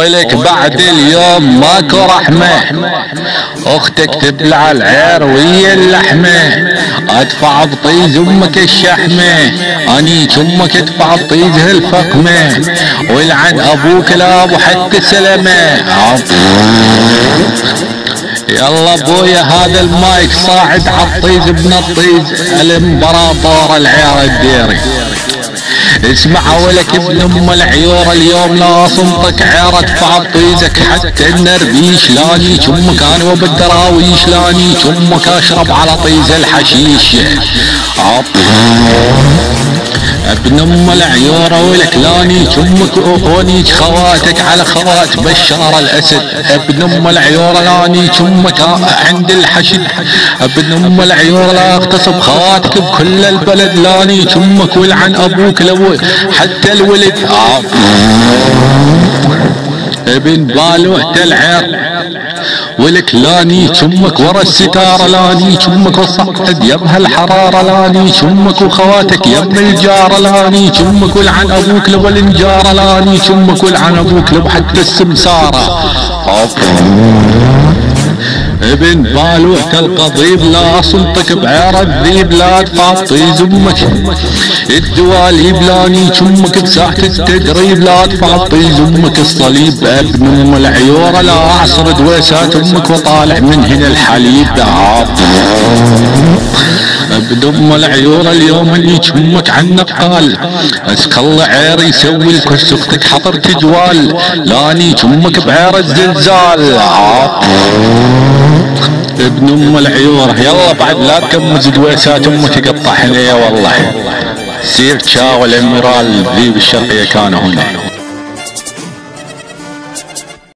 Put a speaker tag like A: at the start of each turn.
A: ولك بعد اليوم ماكو رحمة، اختك تبلع العير ويا اللحمة، ادفع بطيز امك الشحمة، اني امك ادفع بطيزها الفقمة، ولعن ابوك لا ابو حتى سلمة. يلا ابويا هذا المايك صاعد عالطيز ابن الطيز الامبراطور العيار الديري. اسمع ولك ابن ام العيور اليوم لا صمتك عير ادفع بطيزك حتى النربيش، لاني امك انا وبالدراويش، لاني امك اشرب على طيز الحشيش. ابن ام العيور ولك لاني امك وانيك خواتك على خوات بشار الاسد. ابن ام العيور لاني امك عند الحشد. ابن ام العيور لا اغتصب خواتك بكل البلد، لاني امك ولعن ابوك لو حتى الولد. ابن بالوحدة العير ولك لاني امك ورا الستارة، لاني امك وصعد يبها الحرارة، لاني امك وخواتك يم الجارة، لاني امك ولعن ابوك لو الانجارة، لاني امك ولعن ابوك لو حتى السمسارة. ابن بالوحدة القضيب لا صمتك بعير الذيب، لا ادفع طيز امك الدواليب، لاني امك بساحة التدريب، لا ادفع طيز امك الصليب. ابن ام العيورة لا اعصر دويسات امك وطالع من هنا الحليب. ابن ام العيورة اليوم اللي امك عنك قال اسك الله عير يسوي لك اختك حطر تجوال، لاني امك بعير الزلزال. ابن ام العيورة يلا بعد لا تكمز دويسات امك قطع حنيه والله. سير تشاو الاميرال ذيب الشرقية كانوا هنا.